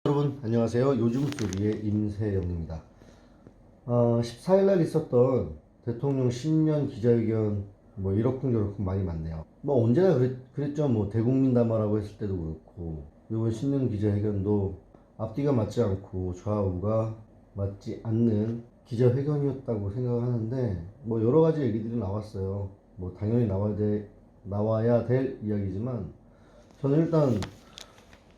여러분 안녕하세요. 요즘 소리의 임세영입니다. 14일날 있었던 대통령 신년 기자회견 뭐 이러쿵저러쿵 많이 많네요. 뭐 언제나 그랬죠. 뭐 대국민 담화라고 했을 때도 그렇고 이번 신년 기자회견도 앞뒤가 맞지 않고 좌우가 맞지 않는 기자회견이었다고 생각하는데 뭐 여러 가지 얘기들이 나왔어요. 뭐 당연히 나와야 될 이야기지만 저는 일단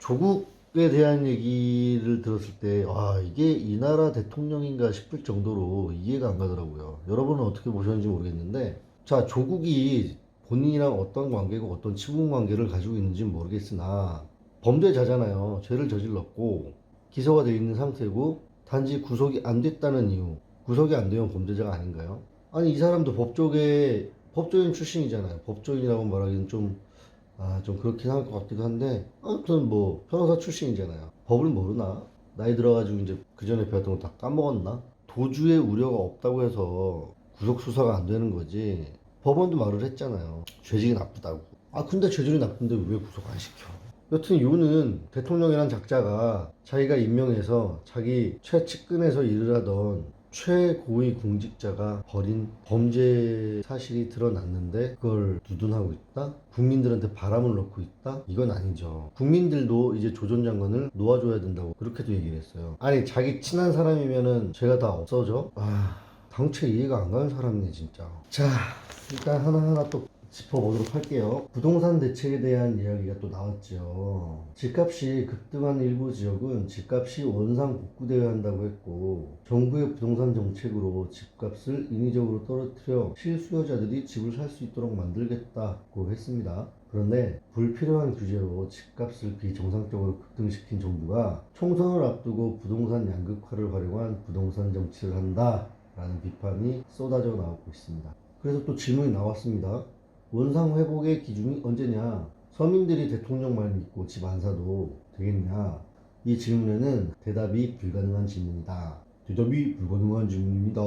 조국에 대한 얘기를 들었을 때, 이게 이 나라 대통령인가 싶을 정도로 이해가 안 가더라고요. 여러분은 어떻게 보셨는지 모르겠는데, 자, 조국이 본인이랑 어떤 관계고 어떤 친분 관계를 가지고 있는지 모르겠으나, 범죄자잖아요. 죄를 저질렀고, 기소가 되어 있는 상태고, 단지 구속이 안 됐다는 이유, 구속이 안 되면 범죄자가 아닌가요? 아니, 이 사람도 법조인 출신이잖아요. 법조인이라고 말하기는 좀 그렇긴 할 것 같기도 한데, 아무튼 뭐, 변호사 출신이잖아요. 법을 모르나? 나이 들어가지고 이제 그 전에 배웠던 거 다 까먹었나? 도주의 우려가 없다고 해서 구속수사가 안 되는 거지. 법원도 말을 했잖아요. 죄질이 나쁘다고. 근데 죄질이 나쁜데 왜 구속 안 시켜? 여튼 요는 대통령이란 작자가 자기가 임명해서 자기 최측근에서 일을 하던 최고위 공직자가 벌인 범죄 사실이 드러났는데 그걸 두둔하고 있다? 국민들한테 바람을 넣고 있다? 이건 아니죠. 국민들도 이제 조 전 장관을 놓아줘야 된다고 그렇게도 얘기를 했어요. 아니 자기 친한 사람이면은 죄가 다 없어져? 당최 이해가 안 가는 사람이네 진짜. 자, 일단 하나하나 또 짚어보도록 할게요. 부동산 대책에 대한 이야기가 또 나왔죠. 집값이 급등한 일부 지역은 집값이 원상 복구되어야 한다고 했고, 정부의 부동산 정책으로 집값을 인위적으로 떨어뜨려 실수요자들이 집을 살 수 있도록 만들겠다고 했습니다. 그런데 불필요한 규제로 집값을 비정상적으로 급등시킨 정부가 총선을 앞두고 부동산 양극화를 활용한 부동산 정치를 한다라는 비판이 쏟아져 나오고 있습니다. 그래서 또 질문이 나왔습니다. 원상 회복의 기준이 언제냐? 서민들이 대통령 말 믿고 집 안 사도 되겠냐? 이 질문에는 대답이 불가능한 질문이다. 대답이 불가능한 질문입니다.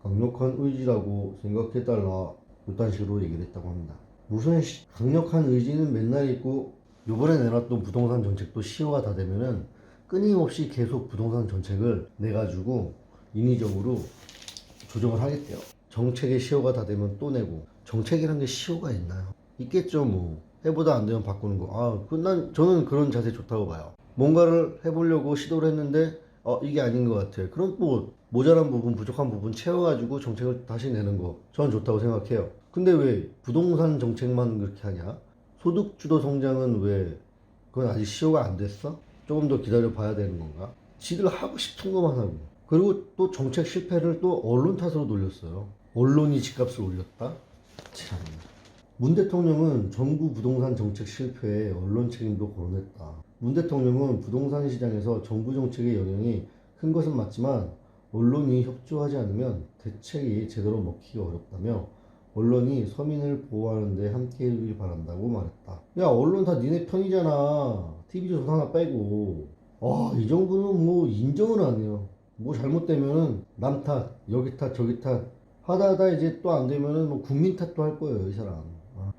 강력한 의지라고 생각해달라. 이딴 식으로 얘기를 했다고 합니다. 무슨 강력한 의지는 맨날 있고 요번에 내놨던 부동산 정책도 시효가 다 되면은 끊임없이 계속 부동산 정책을 내가지고 인위적으로 조정을 하겠대요. 정책의 시효가 다 되면 또 내고 정책이란 게 시효가 있나요? 있겠죠 뭐. 해보다 안 되면 바꾸는 거. 저는 그런 자세 좋다고 봐요. 뭔가를 해보려고 시도를 했는데 이게 아닌 것 같아요. 그럼 뭐 모자란 부분, 부족한 부분 채워가지고 정책을 다시 내는 거 저는 좋다고 생각해요. 근데 왜 부동산 정책만 그렇게 하냐? 소득주도 성장은 왜 그건 아직 시효가 안 됐어? 조금 더 기다려 봐야 되는 건가? 지들 하고 싶은 것만 하고. 그리고 또 정책 실패를 또 언론 탓으로 돌렸어요. 언론이 집값을 올렸다? 참. 문 대통령은 정부 부동산 정책 실패에 언론 책임도 거론했다. 문 대통령은 부동산 시장에서 정부 정책의 영향이 큰 것은 맞지만 언론이 협조하지 않으면 대책이 제대로 먹히기 어렵다며 언론이 서민을 보호하는 데 함께 해주길 바란다고 말했다. 야, 언론 다 니네 편이잖아. TV조선 하나 빼고. 이 정부는 뭐 인정을 안 해요. 뭐 잘못되면은 남 탓, 여기 탓, 저기 탓 하다 이제 또 안 되면은 뭐 국민 탓도 할 거예요, 이 사람.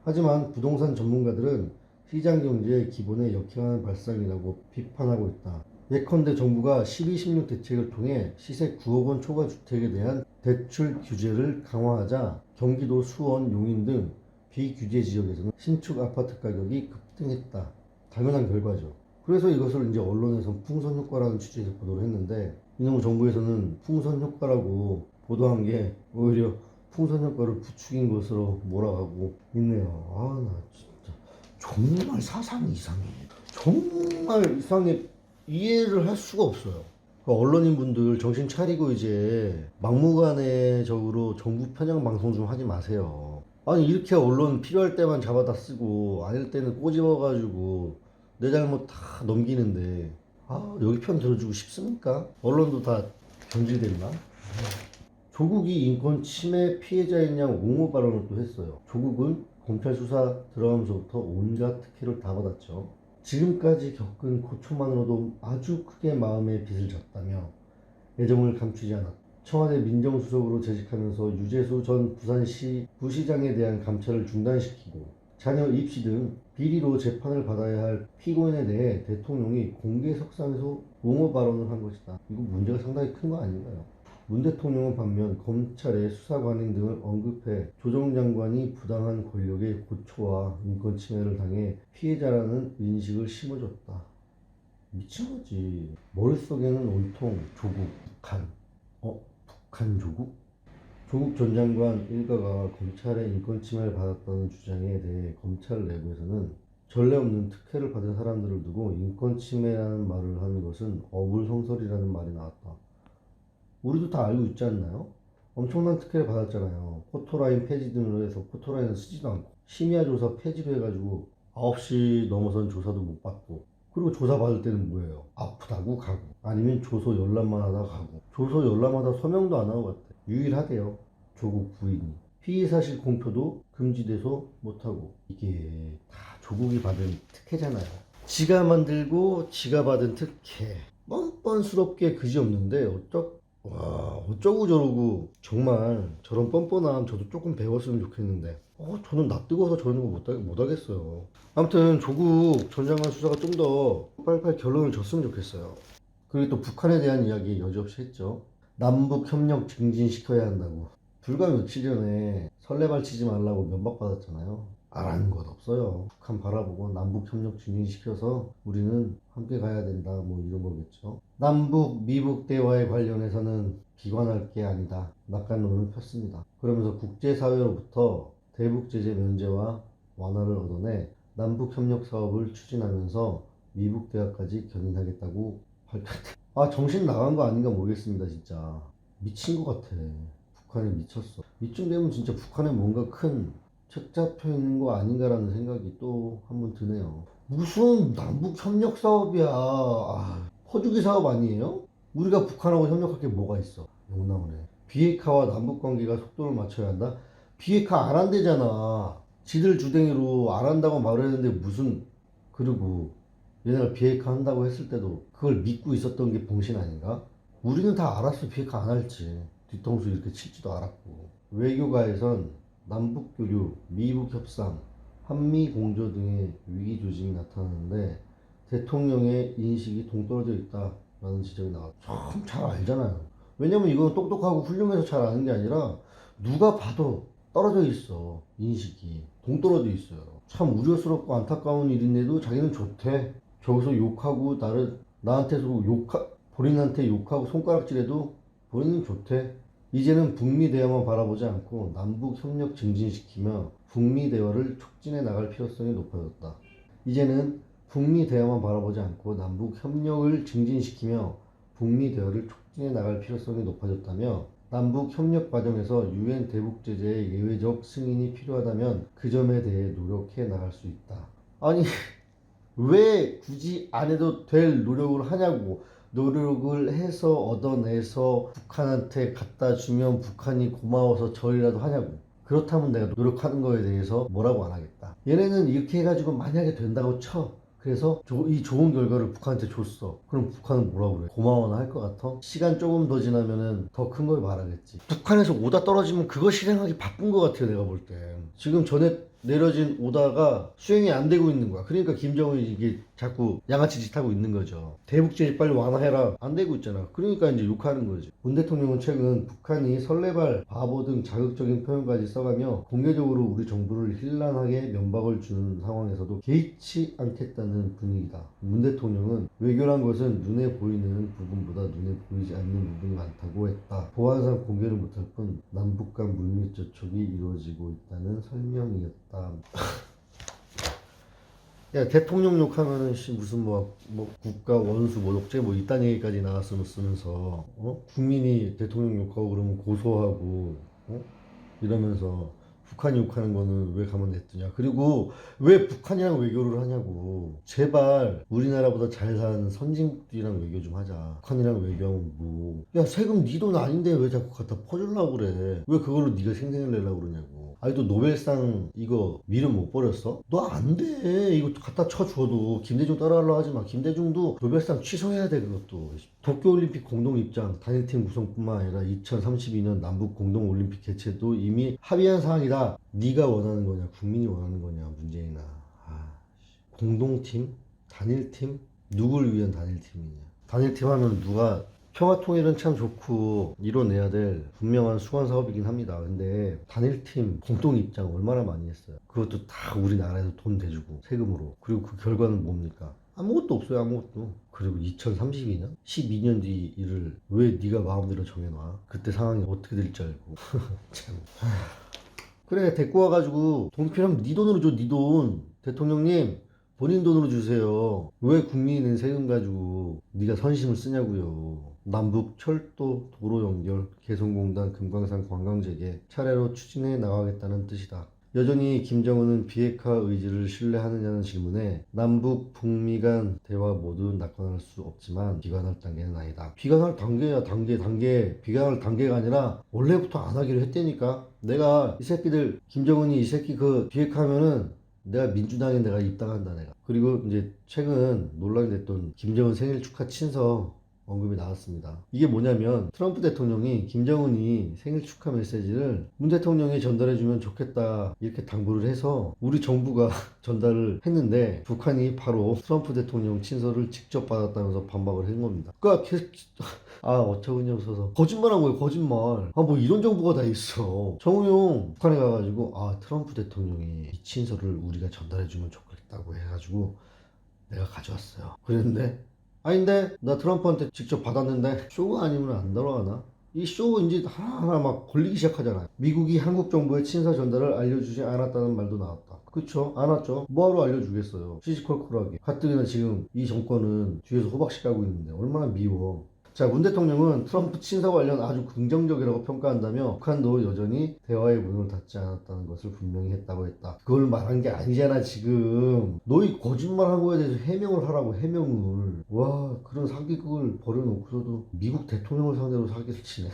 하지만 부동산 전문가들은 시장 경제의 기본에 역행하는 발상이라고 비판하고 있다. 예컨대 정부가 12, 16 대책을 통해 시세 9억 원 초과 주택에 대한 대출 규제를 강화하자 경기도 수원, 용인 등 비규제 지역에서는 신축 아파트 가격이 급등했다. 당연한 결과죠. 그래서 이것을 이제 언론에서 풍선 효과라는 취지에서 보도를 했는데 이놈의 정부에서는 풍선 효과라고 보도한 게 오히려 풍선 효과를 부추긴 것으로 몰아가고 있네요. 나 진짜 정말 사상이 이상해. 정말 이상해. 이해를 할 수가 없어요. 언론인분들 정신 차리고 이제 막무가내적으로 정부 편향 방송 좀 하지 마세요. 아니 이렇게 언론 필요할 때만 잡아다 쓰고 아닐 때는 꼬집어가지고 내 잘못 다 넘기는데 여기 편 들어주고 싶습니까? 언론도 다 경질됐나? 조국이 인권 침해 피해자인 양 옹호 발언을 또 했어요. 조국은 검찰 수사 들어가면서부터 온갖 특혜를 다 받았죠. 지금까지 겪은 고초만으로도 아주 크게 마음에 빚을 졌다며 애정을 감추지 않았다. 청와대 민정수석으로 재직하면서 유재수 전 부산시 부시장에 대한 감찰을 중단시키고 자녀 입시 등 비리로 재판을 받아야 할 피고인에 대해 대통령이 공개석상에서 옹호 발언을 한 것이다. 이거 문제가 상당히 큰 거 아닌가요? 문 대통령은 반면 검찰의 수사관인 등을 언급해 조정 장관이 부당한 권력의 고초와 인권 침해를 당해 피해자라는 인식을 심어줬다. 미친 거지. 머릿속에는 온통 조국, 북한. 북한 조국? 조국 전 장관 일가가 검찰의 인권 침해를 받았다는 주장에 대해 검찰 내부에서는 전례 없는 특혜를 받은 사람들을 두고 인권 침해라는 말을 하는 것은 어불성설이라는 말이 나왔다. 우리도 다 알고 있지 않나요? 엄청난 특혜를 받았잖아요. 포토라인 폐지 등으로 해서 포토라인을 쓰지도 않고 심야 조사 폐지로 해가지고 9시 넘어선 조사도 못 받고, 그리고 조사 받을 때는 뭐예요? 아프다고 가고, 아니면 조서 열람만 하다 가고, 조서 열람하다 서명도 안 하고 갔대. 유일하대요, 조국 부인이. 피의사실 공표도 금지돼서 못하고. 이게 다 조국이 받은 특혜잖아요. 지가 만들고 지가 받은 특혜. 뻔뻔스럽게 그지없는데 어쩌고 저러고. 정말 저런 뻔뻔함 저도 조금 배웠으면 좋겠는데 저는 낯뜨거워서 저런 거 못하겠어요. 아무튼 조국 전 장관 수사가 좀 더 빨리빨리 결론을 줬으면 좋겠어요. 그리고 또 북한에 대한 이야기 여지없이 했죠. 남북 협력 증진시켜야 한다고. 불과 며칠 전에 설레발 치지 말라고 면박받았잖아요. 안 하는 것 없어요. 북한 바라보고 남북 협력 증진시켜서 우리는 함께 가야 된다, 뭐 이런 거겠죠. 남북 미북 대화에 관련해서는 비관할 게 아니다, 낙관론을 폈습니다. 그러면서 국제사회로부터 대북 제재 면제와 완화를 얻어내 남북 협력 사업을 추진하면서 미북 대화까지 견인하겠다고 밝혔다. 정신 나간 거 아닌가 모르겠습니다. 진짜 미친 것 같아. 북한이 미쳤어. 이쯤 되면 진짜 북한에 뭔가 큰 책 잡혀 있는 거 아닌가라는 생각이 또 한번 드네요. 무슨 남북 협력 사업이야. 퍼주기 사업 아니에요? 우리가 북한하고 협력할 게 뭐가 있어? 욕 나오네. 비핵화와 남북 관계가 속도를 맞춰야 한다? 비핵화 안 한대잖아. 지들 주댕이로 안 한다고 말을 했는데 무슨. 그리고 얘네가 비핵화 한다고 했을 때도 그걸 믿고 있었던 게 봉신 아닌가? 우리는 다 알았어, 비핵화 안 할지. 뒤통수 이렇게 칠지도 알았고. 외교가에선 남북교류, 미북협상, 한미공조 등의 위기조짐이 나타나는데 대통령의 인식이 동떨어져 있다라는 지적이 나왔죠. 참 잘 알잖아요. 왜냐면 이건 똑똑하고 훌륭해서 잘 아는 게 아니라 누가 봐도 떨어져 있어. 인식이 동떨어져 있어요. 참 우려스럽고 안타까운 일인데도 자기는 좋대. 저기서 욕하고 나한테서 본인한테 욕하고 손가락질해도 본인은 좋대. 이제는 북미 대화만 바라보지 않고 남북 협력 증진시키며 북미 대화를 촉진해 나갈 필요성이 높아졌다. 이제는 북미 대화만 바라보지 않고 남북 협력을 증진시키며 북미 대화를 촉진해 나갈 필요성이 높아졌다며, 남북 협력 과정에서 유엔 대북 제재의 예외적 승인이 필요하다면 그 점에 대해 노력해 나갈 수 있다. 아니 왜 굳이 안 해도 될 노력을 하냐고. 노력을 해서 얻어내서 북한한테 갖다 주면 북한이 고마워서 절이라도 하냐고. 그렇다면 내가 노력하는 거에 대해서 뭐라고 안 하겠다. 얘네는 이렇게 해가지고 만약에 된다고 쳐. 그래서 이 좋은 결과를 북한한테 줬어. 그럼 북한은 뭐라고 그래? 고마워나 할 것 같아? 시간 조금 더 지나면은 더 큰 걸 말하겠지. 북한에서 오다 떨어지면 그거 실행하기 바쁜 것 같아요, 내가 볼 때. 지금 전에 내려진 오다가 수행이 안 되고 있는 거야. 그러니까 김정은이 이게 자꾸 양아치 짓 하고 있는 거죠. 대북제재 빨리 완화해라. 안 되고 있잖아. 그러니까 이제 욕하는 거지. 문 대통령은 최근 북한이 설레발, 바보 등 자극적인 표현까지 써가며 공개적으로 우리 정부를 힐난하게 면박을 주는 상황에서도 개의치 않겠다는 분위기다. 문 대통령은 외교란 것은 눈에 보이는 부분보다 눈에 보이지 않는 부분이 많다고 했다. 보안상 공개를 못할 뿐 남북 간 물밑 접촉이 이루어지고 있다는 설명이었다. 야, 대통령 욕하면은 무슨 뭐 국가 원수 모독죄 뭐 이딴 얘기까지 나왔으면서 국민이 대통령 욕하고 그러면 고소하고 이러면서 북한이 욕하는 거는 왜 가만 냈더냐. 그리고 왜 북한이랑 외교를 하냐고. 제발 우리나라보다 잘 사는 선진국들이랑 외교 좀 하자. 북한이랑 외교하면 뭐. 야, 세금 네 돈 아닌데 왜 자꾸 갖다 퍼주려고 그래. 왜 그걸로 네가 생생을 내려고 그러냐고. 아니 또 노벨상 이거 미련 못 버렸어? 너 안 돼. 이거 갖다 쳐줘도 김대중 따라하려고 하지 마. 김대중도 노벨상 취소해야 돼. 그것도 도쿄올림픽 공동 입장 단일팀 구성뿐만 아니라 2032년 남북 공동 올림픽 개최도 이미 합의한 사항이다. 네가 원하는 거냐 국민이 원하는 거냐 문재인아. 공동팀? 단일팀? 누굴 위한 단일팀이냐. 단일팀 하면 누가 평화통일은 참 좋고 이뤄내야 될 분명한 수건 사업이긴 합니다. 근데 단일팀 공동 입장 얼마나 많이 했어요. 그것도 다 우리나라에서 돈 대주고 세금으로. 그리고 그 결과는 뭡니까? 아무것도 없어요. 아무것도. 그리고 2032년? 12년 뒤 일을 왜 네가 마음대로 정해놔? 그때 상황이 어떻게 될지 알고. 참. 그래, 데리고 와가지고 돈 필요하면 네 돈으로 줘. 네 돈. 대통령님 본인 돈으로 주세요. 왜 국민이 낸 세금 가지고 네가 선심을 쓰냐고요. 남북 철도 도로 연결 개성공단 금강산 관광재개 차례로 추진해 나가겠다는 뜻이다. 여전히 김정은은 비핵화 의지를 신뢰하느냐는 질문에 남북 북미 간 대화 모두 낙관할 수 없지만 비관할 단계는 아니다. 비관할 단계야. 단계. 비관할 단계가 아니라 원래부터 안 하기로 했다니까. 내가 이 새끼들 김정은이 이 새끼 그 비핵화하면은 내가 민주당에 내가 입당한다 내가. 그리고 이제 최근 논란이 됐던 김정은 생일 축하 친서 언급이 나왔습니다. 이게 뭐냐면 트럼프 대통령이 김정은이 생일 축하 메시지를 문 대통령이 전달해주면 좋겠다 이렇게 당부를 해서 우리 정부가 전달을 했는데 북한이 바로 트럼프 대통령 친서를 직접 받았다면서 반박을 한 겁니다. 그러니까 어처구니 없어서 거짓말한 거예요. 거짓말. 뭐 이런 정보가 다 있어. 정우용 북한에 가가지고 트럼프 대통령이 이 친서를 우리가 전달해주면 좋겠다고 해가지고 내가 가져왔어요. 그랬는데 아닌데 나 트럼프한테 직접 받았는데 쇼가 아니면 안 돌아가나? 이 쇼 이제 하나하나 막 걸리기 시작하잖아요. 미국이 한국 정부의 친서 전달을 알려주지 않았다는 말도 나왔다. 그쵸? 안 왔죠. 뭐하러 알려주겠어요. 시시콜콜하게. 가뜩이나 지금 이 정권은 뒤에서 호박씨 까고 있는데 얼마나 미워. 자, 문 대통령은 트럼프 친서 관련 아주 긍정적이라고 평가한다며 북한도 여전히 대화의 문을 닫지 않았다는 것을 분명히 했다고 했다. 그걸 말한 게 아니잖아 지금. 너희 거짓말한 거에 대해서 해명을 하라고. 해명을. 와, 그런 사기극을 벌여놓고서도 미국 대통령을 상대로 사기를 치네.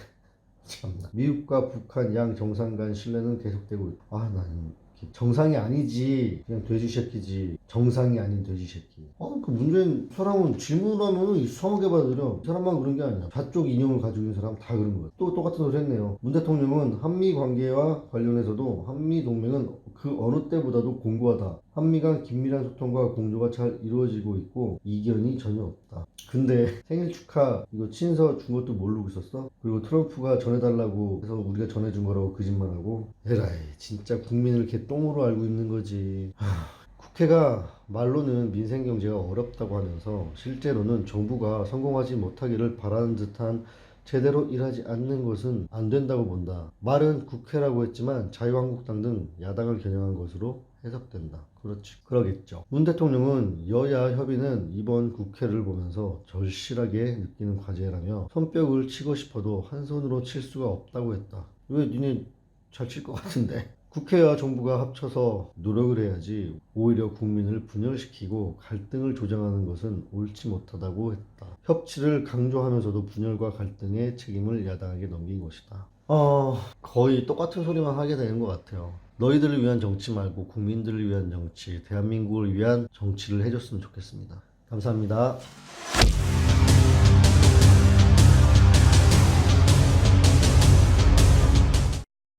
참나. 미국과 북한 양 정상 간 신뢰는 계속되고 있다. 난 정상이 아니지. 그냥 돼지 새끼지. 정상이 아닌 돼지 새끼. 그 문재인 사람은 질문하면 이상하게 받아들여. 이 사람만 그런 게 아니야. 좌쪽 이념을 가지고 있는 사람 다 그런 거야. 또 똑같은 소리 했네요. 문 대통령은 한미 관계와 관련해서도 한미 동맹은 그 어느 때보다도 공고하다. 한미 간 긴밀한 소통과 공조가 잘 이루어지고 있고 이견이 전혀 없다. 근데 생일 축하 이거 친서 준 것도 모르고 있었어? 그리고 트럼프가 전해달라고 해서 우리가 전해준 거라고 거짓말하고. 에라이 진짜 국민을 개똥으로 알고 있는 거지. 국회가 말로는 민생 경제가 어렵다고 하면서 실제로는 정부가 성공하지 못하기를 바라는 듯한 제대로 일하지 않는 것은 안 된다고 본다. 말은 국회라고 했지만 자유한국당 등 야당을 겨냥한 것으로 해석된다. 그렇지. 그러겠죠. 문 대통령은 여야 협의는 이번 국회를 보면서 절실하게 느끼는 과제라며 손뼉을 치고 싶어도 한 손으로 칠 수가 없다고 했다. 왜 니네 잘 칠 것 같은데? 국회와 정부가 합쳐서 노력을 해야지 오히려 국민을 분열시키고 갈등을 조장하는 것은 옳지 못하다고 했다. 협치를 강조하면서도 분열과 갈등의 책임을 야당에게 넘긴 것이다. 거의 똑같은 소리만 하게 되는 것 같아요. 너희들을 위한 정치 말고 국민들을 위한 정치, 대한민국을 위한 정치를 해줬으면 좋겠습니다. 감사합니다.